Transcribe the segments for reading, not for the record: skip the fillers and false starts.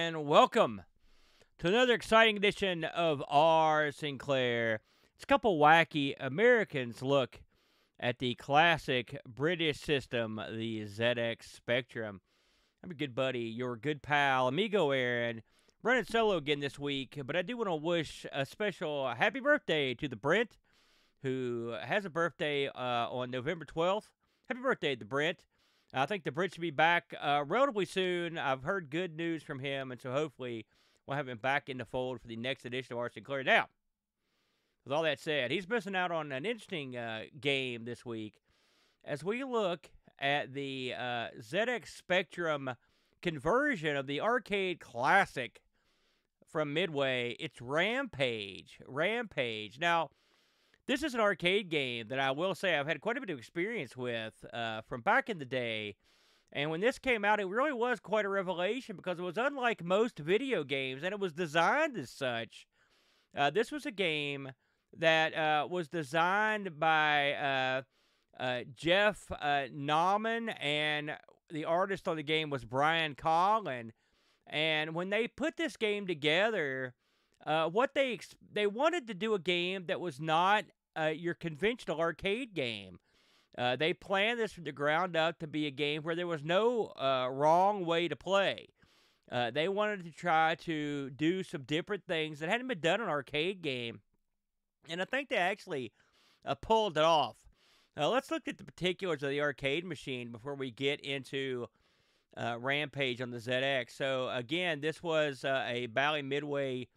and welcome to another exciting edition of Our Sinclair. It's a couple wacky Americans look at the classic British system, the ZX Spectrum. I'm your good buddy, your good pal, Amigo Aaron, running solo again this week, but I do want to wish a special happy birthday to the Brent, who has a birthday on November 12th. Happy birthday to Brent. I think the Brent should be back relatively soon. I've heard good news from him, and so hopefully we'll have him back in the fold for the next edition of Our Sinclair. Now, with all that said, he's missing out on an interesting game this week as we look at the ZX Spectrum conversion of the arcade classic from Midway. It's Rampage. Rampage. Now, this is an arcade game that I will say I've had quite a bit of experience with from back in the day. And when this came out, it really was quite a revelation because it was unlike most video games, and it was designed as such. This was a game that was designed by Jeff Nauman, and the artist on the game was Brian Collin. And when they put this game together, what they wanted to do a game that was not your conventional arcade game. They planned this from the ground up to be a game where there was no wrong way to play. They wanted to try to do some different things that hadn't been done in an arcade game, and I think they actually pulled it off. Let's look at the particulars of the arcade machine before we get into Rampage on the ZX. So again, this was a Bally Midway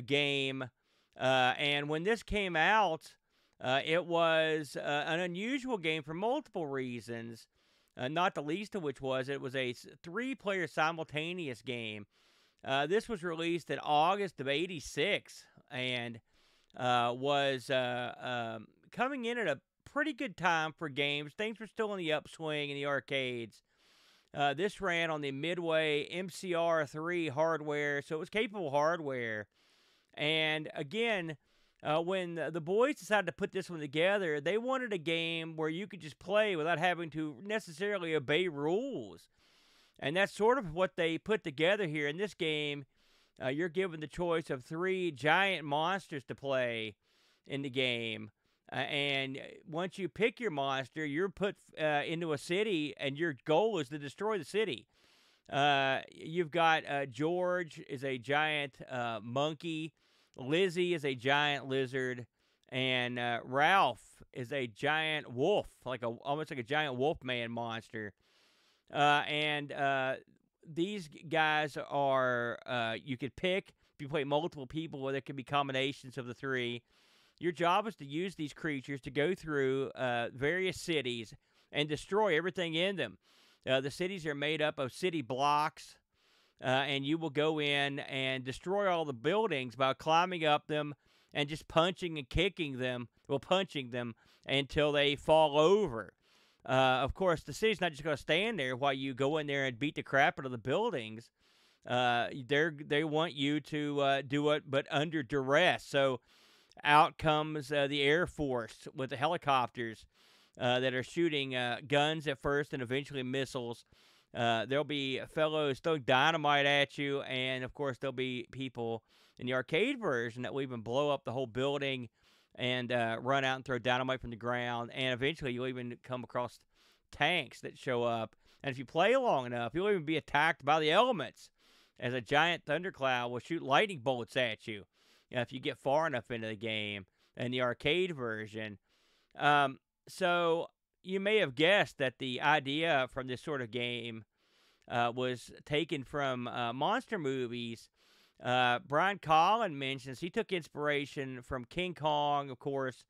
game, and when this came out, it was an unusual game for multiple reasons, not the least of which was it was a three-player simultaneous game. This was released in August of '86 and was coming in at a pretty good time for games. Things were still in the upswing in the arcades. This ran on the Midway MCR3 hardware, so it was capable hardware. And again, when the boys decided to put this one together, they wanted a game where you could just play without having to necessarily obey rules. And that's sort of what they put together here. In this game, you're given the choice of three giant monsters to play in the game. And once you pick your monster, you're put into a city, and your goal is to destroy the city. You've got George is a giant monkey. Lizzie is a giant lizard, and Ralph is a giant wolf, almost like a giant wolfman monster. And these guys are you could pick. If you play multiple people, or there could be combinations of the three. Your job is to use these creatures to go through various cities and destroy everything in them. The cities are made up of city blocks. And you will go in and destroy all the buildings by climbing up them and just punching and kicking them, punching them until they fall over. Of course, the city's not just going to stand there while you go in there and beat the crap out of the buildings. They want you to do it, but under duress. So out comes the Air Force with the helicopters that are shooting guns at first and eventually missiles. There'll be fellows throwing dynamite at you, and of course there'll be people in the arcade version that will even blow up the whole building and run out and throw dynamite from the ground, and eventually you'll even come across tanks that show up, and if you play long enough, you'll even be attacked by the elements, as a giant thundercloud will shoot lightning bolts at you if you get far enough into the game in the arcade version. So you may have guessed that the idea from this sort of game was taken from monster movies. Brian Collin mentions he took inspiration from King Kong, of course,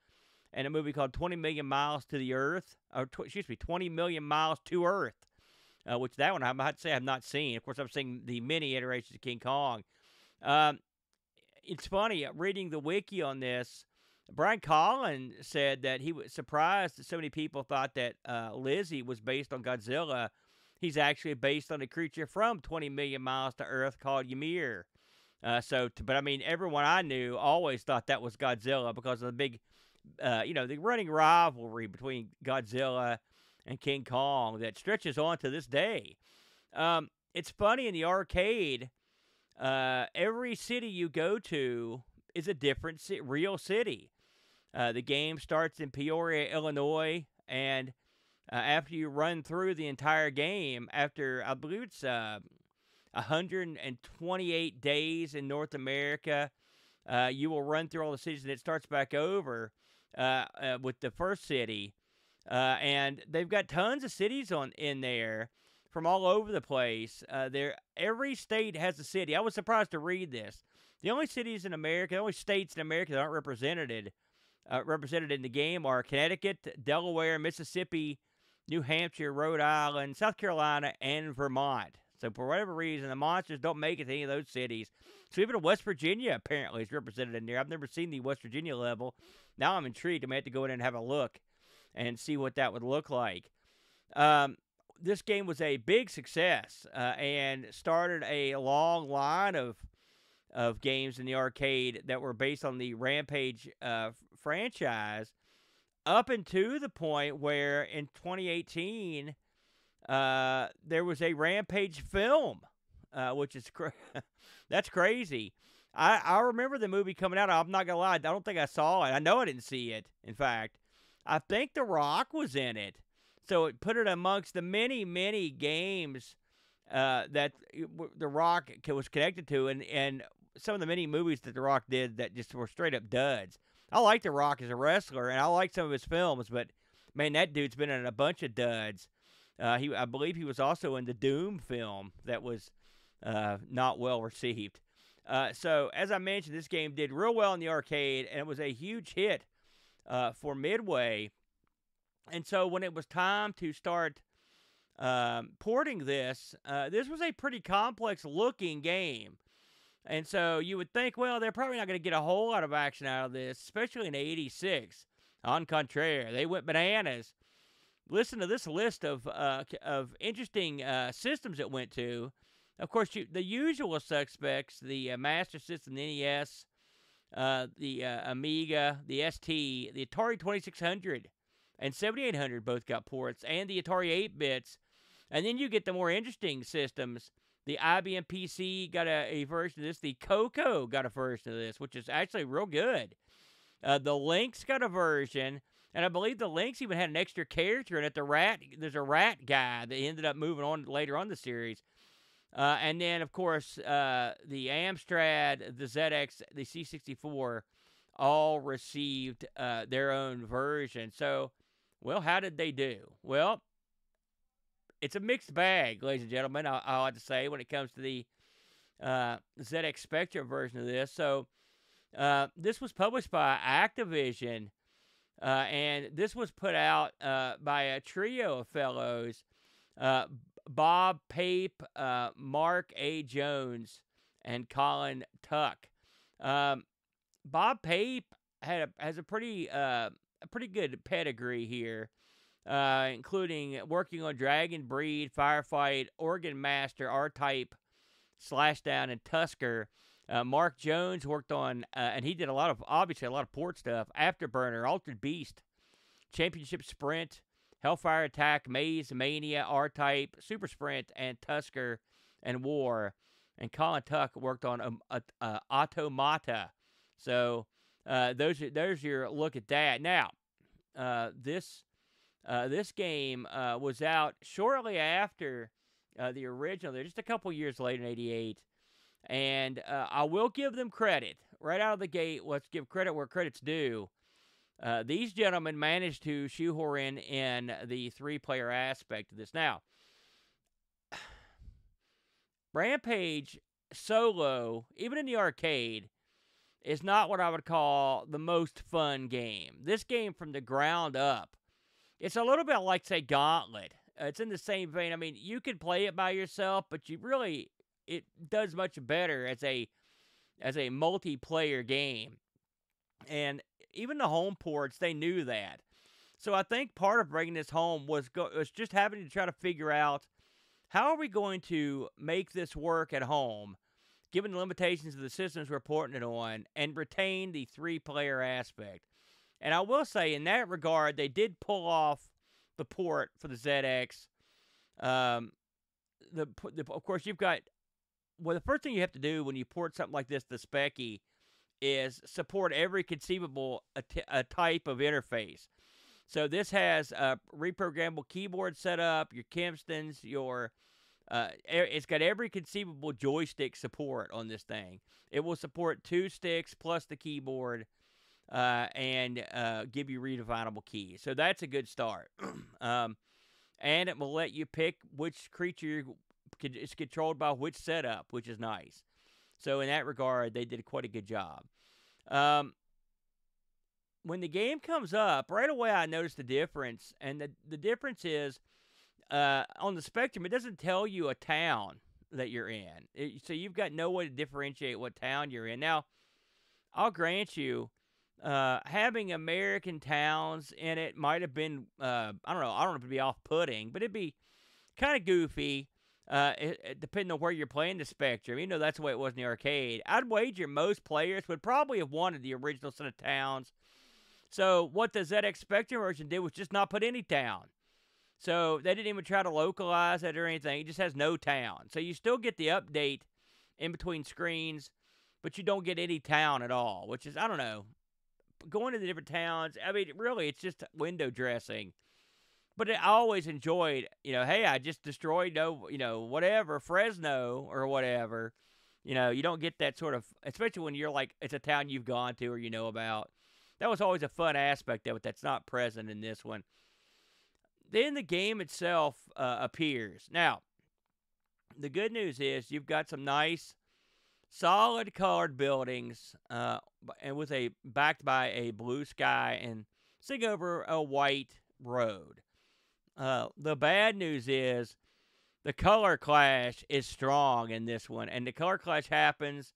and a movie called 20 Million Miles to the Earth. 20 Million Miles to Earth, which that one I might say I've not seen. Of course, I've seen the many iterations of King Kong. It's funny, reading the wiki on this, Brian Collin said that he was surprised that so many people thought that Lizzie was based on Godzilla. He's actually based on a creature from 20 Million Miles to Earth called Ymir. But I mean, everyone I knew always thought that was Godzilla because of the big, the running rivalry between Godzilla and King Kong that stretches on to this day. It's funny in the arcade. every city you go to is a different real city. The game starts in Peoria, Illinois, and after you run through the entire game, after I believe it's 128 days in North America, you will run through all the cities, and it starts back over with the first city. And they've got tons of cities in there from all over the place. Every state has a city. I was surprised to read this. The only cities in America, the only states in America that aren't represented in the game are Connecticut, Delaware, Mississippi, New Hampshire, Rhode Island, South Carolina, and Vermont. So for whatever reason, the monsters don't make it to any of those cities. So even West Virginia apparently is represented in there. I've never seen the West Virginia level. Now I'm intrigued. I may have to go in and have a look and see what that would look like. This game was a big success and started a long line of games in the arcade that were based on the Rampage franchise, up into the point where in 2018 there was a Rampage film, which is that's crazy. I remember the movie coming out. I'm not gonna lie, I don't think I saw it. I know I didn't see it. In fact, I think The Rock was in it, so it put it amongst the many games that The Rock was connected to, and some of the many movies that The Rock did that just were straight up duds. I like The Rock as a wrestler, and I like some of his films, but man, that dude's been in a bunch of duds. I believe he was also in the Doom film that was not well received. So, as I mentioned, this game did real well in the arcade, and it was a huge hit for Midway. And so, when it was time to start porting this, this was a pretty complex-looking game. And so, you would think, well, they're probably not going to get a whole lot of action out of this, especially in '86. En contraire, they went bananas. Listen to this list of interesting systems it went to. Of course, the usual suspects: the Master System, the NES, the Amiga, the ST, the Atari 2600, and 7800 both got ports, and the Atari 8-bits. And then you get the more interesting systems. The IBM PC got a version of this. The Coco got a version of this, which is actually real good. The Lynx got a version. And I believe the Lynx even had an extra character in it. There's a rat guy that ended up moving on later on the series. And then, of course, the Amstrad, the ZX, the C64 all received their own version. So, well, how did they do? Well, it's a mixed bag, ladies and gentlemen, I like to say, when it comes to the ZX Spectrum version of this. So, this was published by Activision. And this was put out by a trio of fellows, Bob Pape, Mark A. Jones, and Colin Tuck. Bob Pape has a pretty good pedigree here, including working on Dragon Breed, Firefight, Organ Master, R-Type, Slashdown, and Tusker. Mark Jones worked on, and he did obviously a lot of port stuff, Afterburner, Altered Beast, Championship Sprint, Hellfire Attack, Maze, Mania, R-Type, Super Sprint, and Tusker, and War. And Colin Tuck worked on Automata. So there's your look at that. Now, this game was out shortly after the original. They're just a couple years later in '88. And I will give them credit. Right out of the gate, let's give credit where credit's due. These gentlemen managed to shoehorn in the 3-player aspect of this. Now, Rampage solo, even in the arcade, is not what I would call the most fun game. This game, from the ground up, it's a little bit like, say, Gauntlet. It's in the same vein. I mean, you could play it by yourself, but it does much better as a multiplayer game. And even the home ports, they knew that. So I think part of bringing this home was just having to try to figure out, how are we going to make this work at home, given the limitations of the systems we're porting it on, and retain the 3-player aspect. And I will say, in that regard, they did pull off the port for the ZX. Of course, you've got well, the first thing you have to do when you port something like this to Speccy is support every conceivable type of interface. So this has a reprogrammable keyboard set up, your Kempstons, your it's got every conceivable joystick support on this thing. It will support 2 sticks plus the keyboard, and give you redefinable keys. So that's a good start. And it will let you pick which creature is controlled by which setup, which is nice. So in that regard, they did quite a good job. When the game comes up, right away I noticed the difference. And the difference is, on the Spectrum, it doesn't tell you a town that you're in. So you've got no way to differentiate what town you're in. Now, I'll grant you, having American towns in it might have been, I don't know if it'd be off-putting, but it'd be kind of goofy, depending on where you're playing the Spectrum. You know, that's the way it was in the arcade. I'd wager most players would probably have wanted the original set of towns. So what the ZX Spectrum version did was just not put any town. So they didn't even try to localize it or anything. It just has no town. So you still get the update in between screens, but you don't get any town at all, which is, I don't know, going to the different towns. I mean, really, it's just window dressing. But I always enjoyed, hey, I just destroyed, whatever, Fresno or whatever. You don't get that sort of, especially when you're like, it's a town you've gone to or you know about. That was always a fun aspect of it that's not present in this one. Then the game itself appears. Now, the good news is you've got some nice, solid colored buildings, and backed by a blue sky and sitting over a white road. The bad news is the color clash is strong in this one, and the color clash happens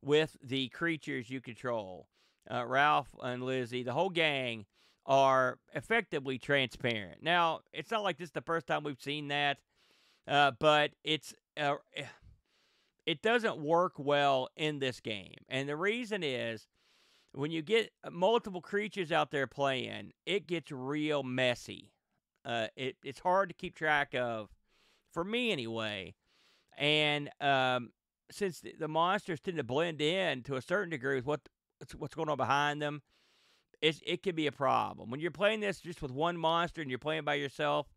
with the creatures you control. Ralph and Lizzie, the whole gang, are effectively transparent. Now, it's not like this is the first time we've seen that, but it doesn't work well in this game. And the reason is, when you get multiple creatures out there playing, it gets real messy. It's hard to keep track of, for me anyway. And since the monsters tend to blend in to a certain degree with what's going on behind them, it can be a problem. When you're playing this just with one monster and you're playing by yourself,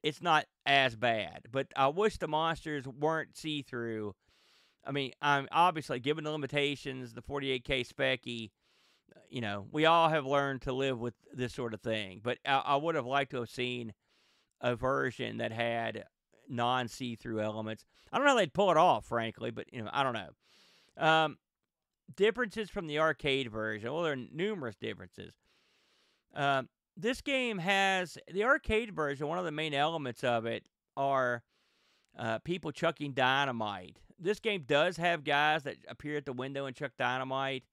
it's not as bad. But I wish the monsters weren't see-through. I mean, I'm obviously, given the limitations, the 48K Speccy, we all have learned to live with this sort of thing. But I would have liked to have seen a version that had non-see-through elements. I don't know how they'd pull it off, frankly, but, I don't know. Differences from the arcade version. Well, there are numerous differences. This game has, the arcade version, one of the main elements of it are people chucking dynamite. This game does have guys that appear at the window and chuck dynamite,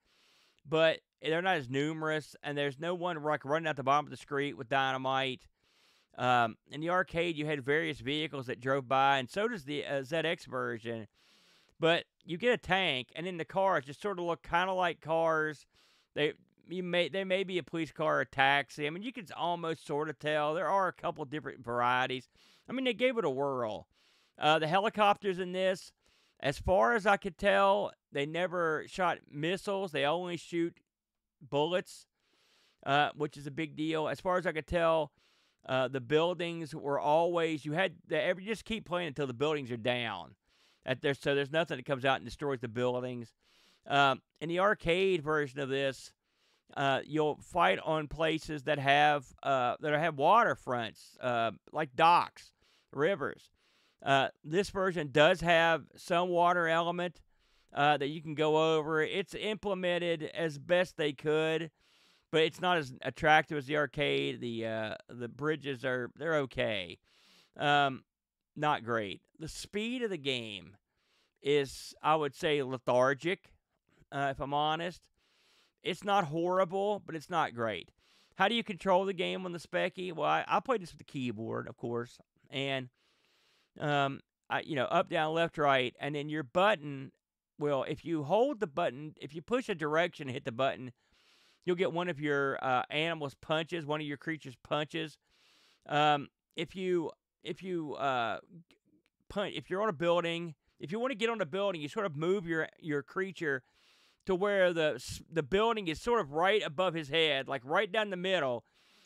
but they're not as numerous, and there's no one like running out the bottom of the street with dynamite. In the arcade, you had various vehicles that drove by, and so does the ZX version. But you get a tank, and then the cars just sort of look kind of like cars. They may be a police car or a taxi. I mean, you can almost sort of tell. There are a couple different varieties. I mean, they gave it a whirl. The helicopters in this, as far as I could tell, they never shot missiles. They only shoot bullets, which is a big deal. As far as I could tell, the buildings were always, you just keep playing until the buildings are down. So there's nothing that comes out and destroys the buildings. In the arcade version of this, you'll fight on places that have waterfronts, like docks, rivers. This version does have some water element that you can go over. It's implemented as best they could, but it's not as attractive as the arcade. The bridges they're okay. Not great. The speed of the game is, I would say, lethargic, if I'm honest. It's not horrible, but it's not great. How do you control the game on the Speccy? Well, I played this with the keyboard, of course, and up, down, left, right, and then your button. Well, if you hold the button, if you push a direction and hit the button, you'll get one of your animal's punches, one of your creature's punches. If you're on a building if you want to get on the building, you sort of move your creature to where the building is sort of right above his head, like right down the middle.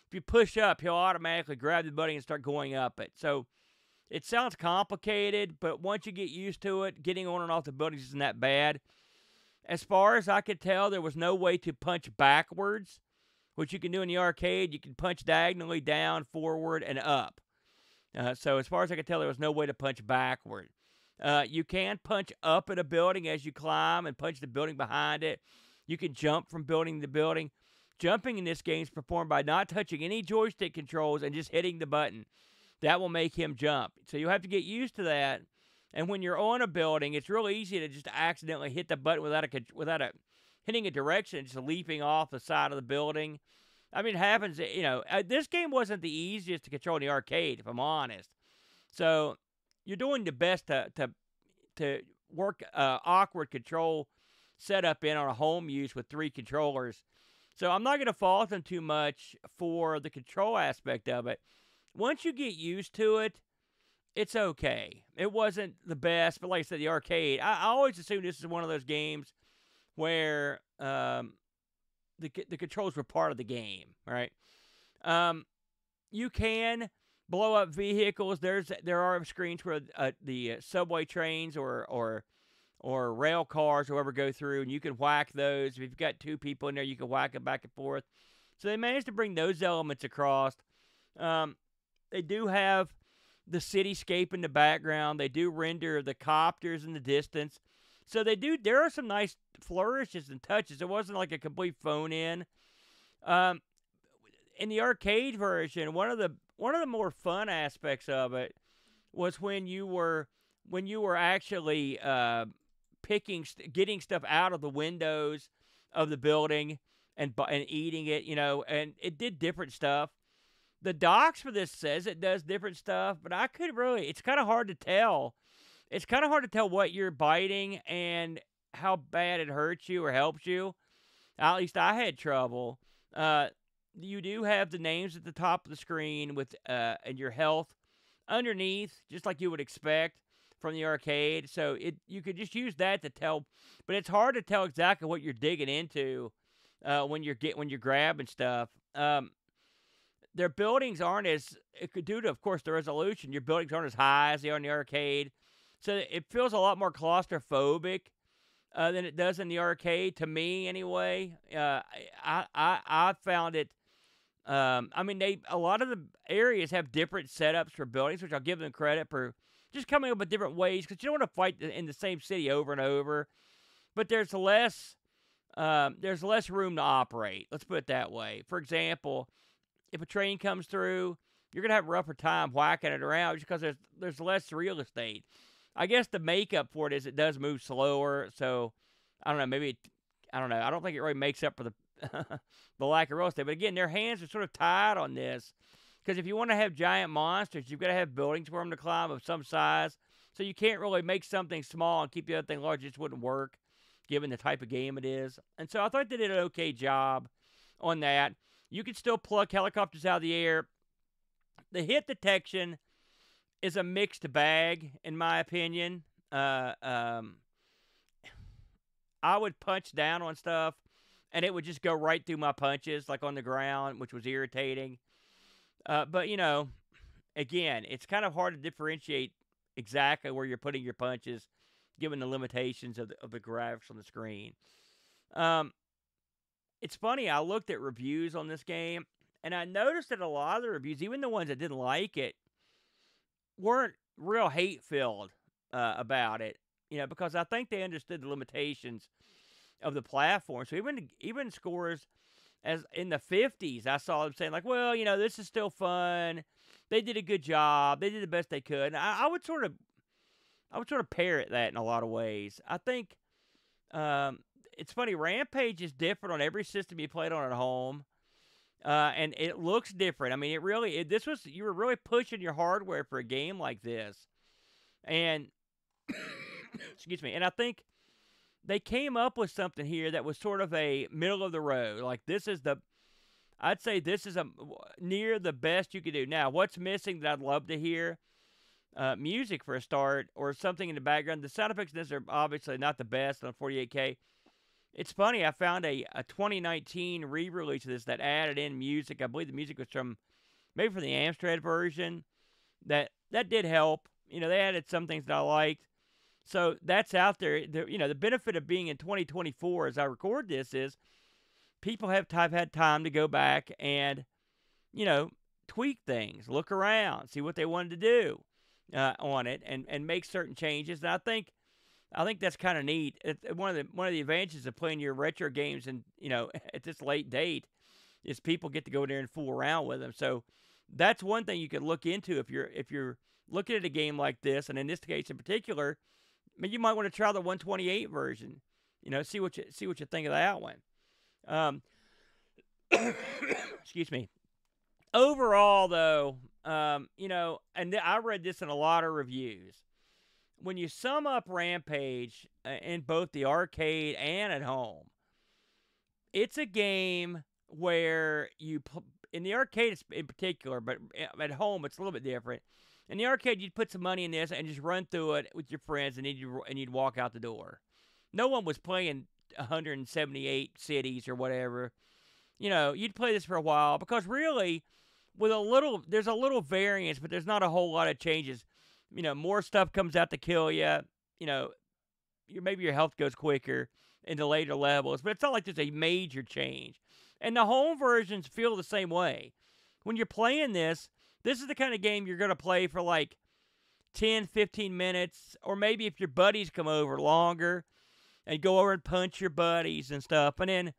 If you push up, he'll automatically grab the building and start going up it. So it sounds complicated, but once you get used to it, getting on and off the buildings isn't that bad. As far as I could tell, there was no way to punch backwards, which you can do in the arcade. You can punch diagonally down, forward, and up. So as far as I could tell, there was no way to punch backward. You can punch up at a building as you climb and punch the building behind it. You can jump from building to building. Jumping in this game is performed by not touching any joystick controls and just hitting the button. That will make him jump. So you have to get used to that. And when you're on a building, it's real easy to just accidentally hit the button without hitting a direction, just leaping off the side of the building. I mean, it happens, this game wasn't the easiest to control in the arcade, if I'm honest. So you're doing the best to work awkward control setup in on a home use with 3 controllers. So I'm not going to fault them too much for the control aspect of it. Once you get used to it, it's okay. It wasn't the best, but like I said, the arcade, I always assumed this is one of those games where the controls were part of the game, right? You can blow up vehicles. There are screens where the subway trains or rail cars or whatever go through, and you can whack those. If you've got 2 people in there, you can whack them back and forth. So they managed to bring those elements across. They do have the cityscape in the background. They do render the copters in the distance. So there are some nice flourishes and touches. It wasn't like a complete phone-in. In the arcade version, one of the more fun aspects of it was when you were actually getting stuff out of the windows of the building and eating it, and it did different stuff. The docs for this says it does different stuff, but it's kind of hard to tell. It's kind of hard to tell what you're biting and how bad it hurts you or helps you. At least I had trouble. You do have the names at the top of the screen with and your health underneath, just like you would expect from the arcade. So you could just use that to tell, but it's hard to tell exactly what you're digging into when you're grabbing stuff. Their buildings aren't due to, of course, the resolution. Your buildings aren't as high as they are in the arcade, so it feels a lot more claustrophobic than it does in the arcade. To me, anyway, I found it. A lot of the areas have different setups for buildings, which I'll give them credit for just coming up with different ways, because you don't want to fight in the same city over and over. But there's less room to operate. Let's put it that way. For example, if a train comes through, you're going to have a rougher time whacking it around just because there's less real estate. I guess the makeup for it is it does move slower, so I don't know, I don't think it really makes up for the the lack of real estate. But again, their hands are sort of tied on this, because if you want to have giant monsters, you've got to have buildings for them to climb of some size, so you can't really make something small and keep the other thing large. It just wouldn't work, given the type of game it is. And so I thought they did an okay job on that. You can still pluck helicopters out of the air. The hit detection is a mixed bag, in my opinion. I would punch down on stuff, and it would just go right through my punches, like on the ground, which was irritating. But, again, it's kind of hard to differentiate exactly where you're putting your punches, given the limitations of the graphics on the screen. It's funny, I looked at reviews on this game, and I noticed that a lot of the reviews, even the ones that didn't like it, weren't real hate-filled about it, because I think they understood the limitations of the platform. So even scores as in the 50s, I saw them saying, like, well, this is still fun. They did a good job. They did the best they could. And I would sort of parrot that in a lot of ways. I think it's funny, Rampage is different on every system you played on at home, and it looks different. I mean, you were really pushing your hardware for a game like this, and excuse me, and I think they came up with something here that was sort of a middle of the road. Like, I'd say this is near the best you could do. Now, what's missing that I'd love to hear music for a start or something in the background. The sound effects in this are obviously not the best on 48K. It's funny, I found a 2019 re-release of this that added in music. I believe the music was from maybe from the Amstrad version. That did help. They added some things that I liked. So that's out there. The benefit of being in 2024 as I record this is people have had time to go back and, tweak things, look around, see what they wanted to do on it, and make certain changes. And I think that's kind of neat. One of the advantages of playing your retro games and at this late date is people get to go there and fool around with them. So that's one thing you could look into if you're looking at a game like this, and in this case in particular, you might want to try the 128 version. See what you think of that one. Excuse me. Overall, though, and I read this in a lot of reviews. When you sum up Rampage in both the arcade and at home, it's a game where in the arcade in particular, but at home it's a little bit different. In the arcade, you'd put some money in this and just run through it with your friends, and you'd walk out the door. No one was playing 178 cities or whatever. You'd play this for a while because really, there's a little variance, but there's not a whole lot of changes. More stuff comes out to kill you. Maybe your health goes quicker in the later levels, but it's not like there's a major change. And the home versions feel the same way. When you're playing this is the kind of game you're going to play for like 10, 15 minutes, or maybe if your buddies come over longer and go over and punch your buddies and stuff, and then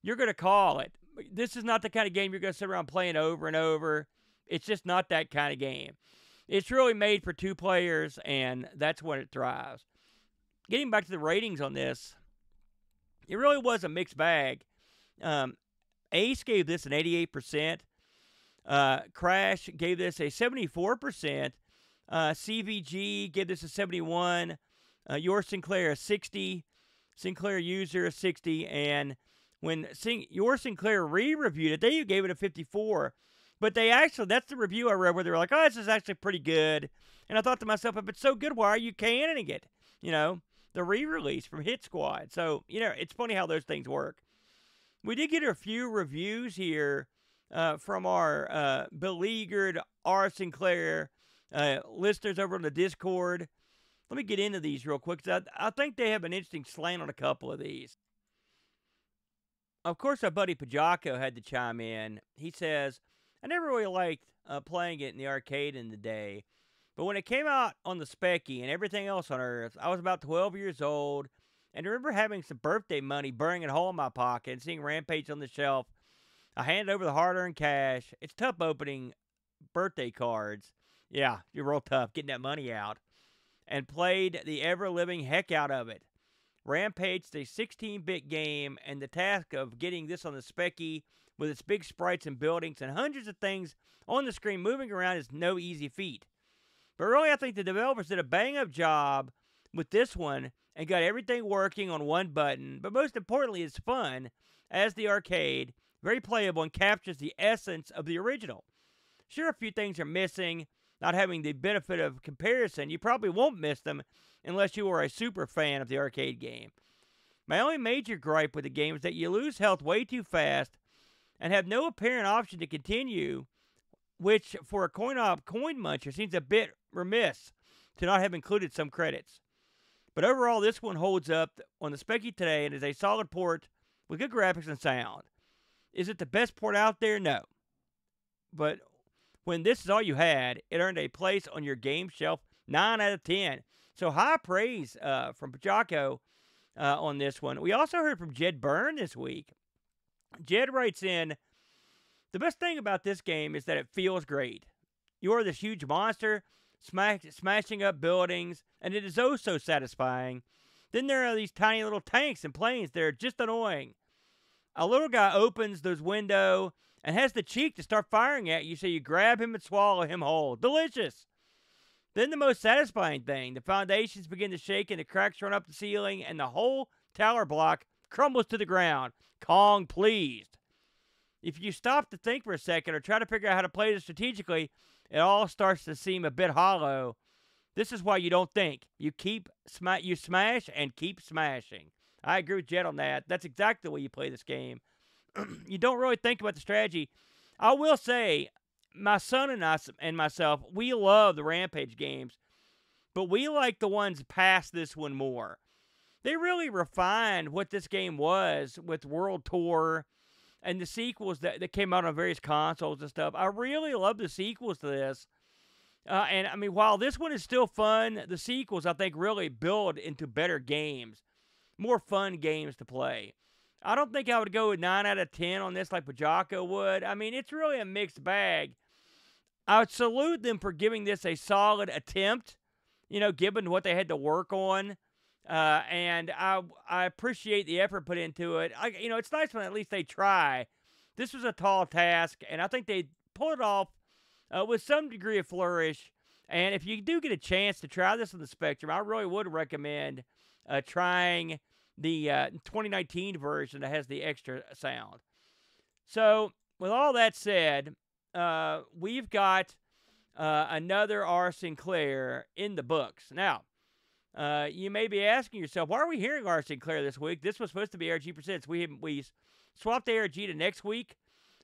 you're going to call it. This is not the kind of game you're going to sit around playing over and over. It's just not that kind of game. It's really made for two players, and that's when it thrives. Getting back to the ratings on this, it really was a mixed bag. Ace gave this an 88%. Crash gave this a 74%. CVG gave this a 71%. Your Sinclair a 60%. Sinclair User a 60%. And when Your Sinclair re-reviewed it, they gave it a 54%. But that's the review I read where they were like, oh, this is actually pretty good. And I thought to myself, if it's so good, why are you canning it? The re-release from Hit Squad. So, it's funny how those things work. We did get a few reviews here from our beleaguered Our Sinclair listeners over on the Discord. Let me get into these real quick, because I think they have an interesting slant on a couple of these. Of course, our buddy Pajako had to chime in. He says, I never really liked playing it in the arcade in the day, but when it came out on the Speccy and everything else on Earth, I was about 12 years old, and I remember having some birthday money burning a hole in my pocket and seeing Rampage on the shelf. I handed over the hard-earned cash. It's tough opening birthday cards. Yeah, you're real tough getting that money out. And played the ever-living heck out of it. Rampage is a 16-bit game, and the task of getting this on the Speccy with its big sprites and buildings and hundreds of things on the screen moving around is no easy feat. But really, I think the developers did a bang-up job with this one and got everything working on one button. But most importantly, it's fun as the arcade, very playable, and captures the essence of the original. Sure, a few things are missing, not having the benefit of comparison. You probably won't miss them unless you are a super fan of the arcade game. My only major gripe with the game is that you lose health way too fast and have no apparent option to continue, which for a coin-op coin muncher seems a bit remiss to not have included some credits. But overall, this one holds up on the Speccy today and is a solid port with good graphics and sound. Is it the best port out there? No. But when this is all you had, it earned a place on your game shelf, 9 out of 10. So high praise from Pajako on this one. We also heard from Jed Byrne this week. Jed writes in, the best thing about this game is that it feels great. You are this huge monster, smashing up buildings, and it is oh so satisfying. Then there are these tiny little tanks and planes that are just annoying. A little guy opens those window and has the cheek to start firing at you, so you grab him and swallow him whole. Delicious! Then the most satisfying thing, the foundations begin to shake and the cracks run up the ceiling and the whole tower block crumbles to the ground. Kong pleased. If you stop to think for a second or try to figure out how to play this strategically, it all starts to seem a bit hollow. This is why you don't think. You you smash and keep smashing. I agree with Jed on that. That's exactly the way you play this game. You don't really think about the strategy. I will say, my son and I and myself, we love the Rampage games, but we like the ones past this one more. They really refined what this game was with World Tour and the sequels that came out on various consoles and stuff. I really love the sequels to this. And I mean, while this one is still fun, the sequels, I think, really build into better games, more fun games to play. I don't think I would go with 9 out of 10 on this like Bajako would. I mean, it's really a mixed bag. I would salute them for giving this a solid attempt, given what they had to work on. And I appreciate the effort put into it. It's nice when at least they try. This was a tall task, and I think they pulled it off with some degree of flourish. And if you do get a chance to try this on the Spectrum, I really would recommend trying the 2019 version that has the extra sound. So, with all that said, we've got another Our Sinclair in the books. Now, you may be asking yourself, why are we hearing Our Sinclair this week? This was supposed to be ARG Presents. We swapped ARG to next week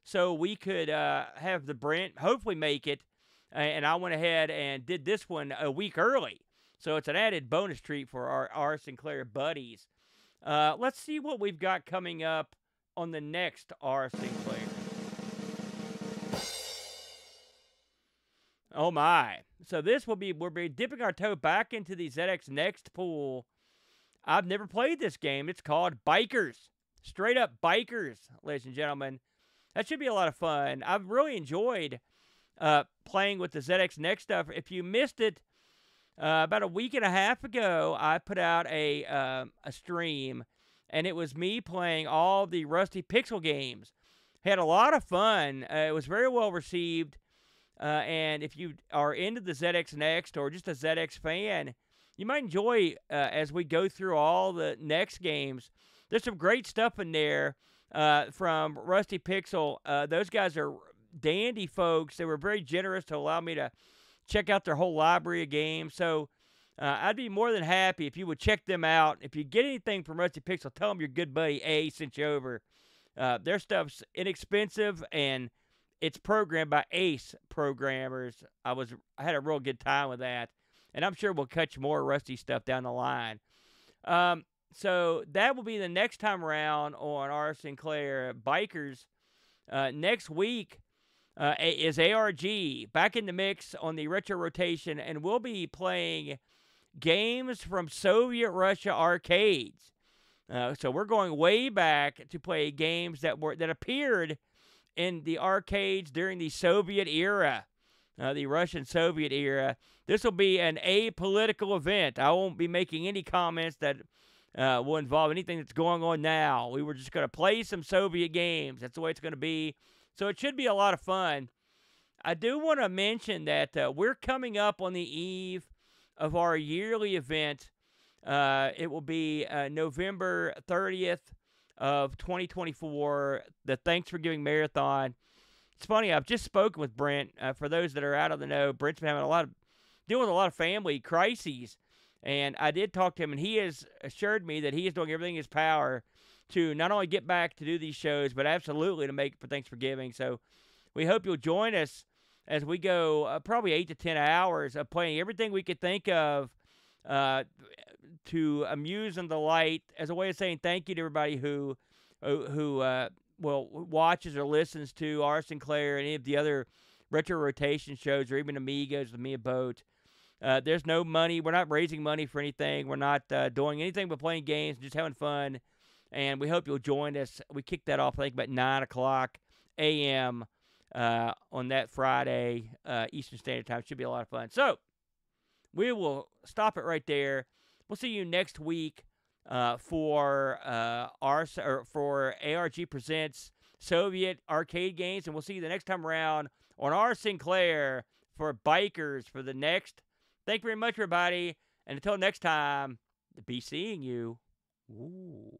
so we could have the Brent hopefully make it. And I went ahead and did this one a week early. So it's an added bonus treat for our Sinclair buddies. Let's see what we've got coming up on the next Our Sinclair. Oh my. So we'll be dipping our toe back into the ZX Next pool. I've never played this game. It's called Bikers. Straight up Bikers, ladies and gentlemen. That should be a lot of fun. I've really enjoyed playing with the ZX Next stuff. If you missed it, about a week and a half ago, I put out a stream, and it was me playing all the Rusty Pixel games. Had a lot of fun. It was very well received. And if you are into the ZX Next or just a ZX fan, you might enjoy as we go through all the Next games. There's some great stuff in there from Rusty Pixel. Those guys are dandy folks. They were very generous to allow me to check out their whole library of games. So I'd be more than happy if you would check them out. If you get anything from Rusty Pixel, tell them your good buddy A sent you over. Their stuff's inexpensive, and it's programmed by Ace programmers. I had a real good time with that, and I'm sure we'll catch more Rusty stuff down the line. So that will be the next time around on Our Sinclair Bikers. Next week is ARG back in the mix on the retro rotation, and we'll be playing games from Soviet Russia arcades. So we're going way back to play games that appeared in the arcades during the Soviet era, the Russian Soviet era. This will be an apolitical event. I won't be making any comments that will involve anything that's going on now. We were just going to play some Soviet games. That's the way it's going to be. So it should be a lot of fun. I do want to mention that we're coming up on the eve of our yearly event. It will be November 30th of 2024, the Thanks for Giving Marathon. It's funny, I've just spoken with Brent. For those that are out of the know, Brent's been having dealing with a lot of family crises. And I did talk to him, and he has assured me that he is doing everything in his power to not only get back to do these shows, but absolutely to make it for Thanks for Giving. So we hope you'll join us as we go probably 8 to 10 hours of playing everything we could think of to amuse and delight, as a way of saying thank you to everybody who watches or listens to Our Sinclair and any of the other retro rotation shows, or even Amigos with me and Boat. There's no money. We're not raising money for anything. We're not doing anything but playing games, just having fun. And we hope you'll join us. We kicked that off, I think, about 9 o'clock a.m. On that Friday, Eastern Standard Time. Should be a lot of fun. So we will stop it right there. We'll see you next week for ARG Presents Soviet Arcade Games, and we'll see you the next time around on Our Sinclair for Bikers for the next. Thank you very much, everybody, and until next time, be seeing you. Ooh.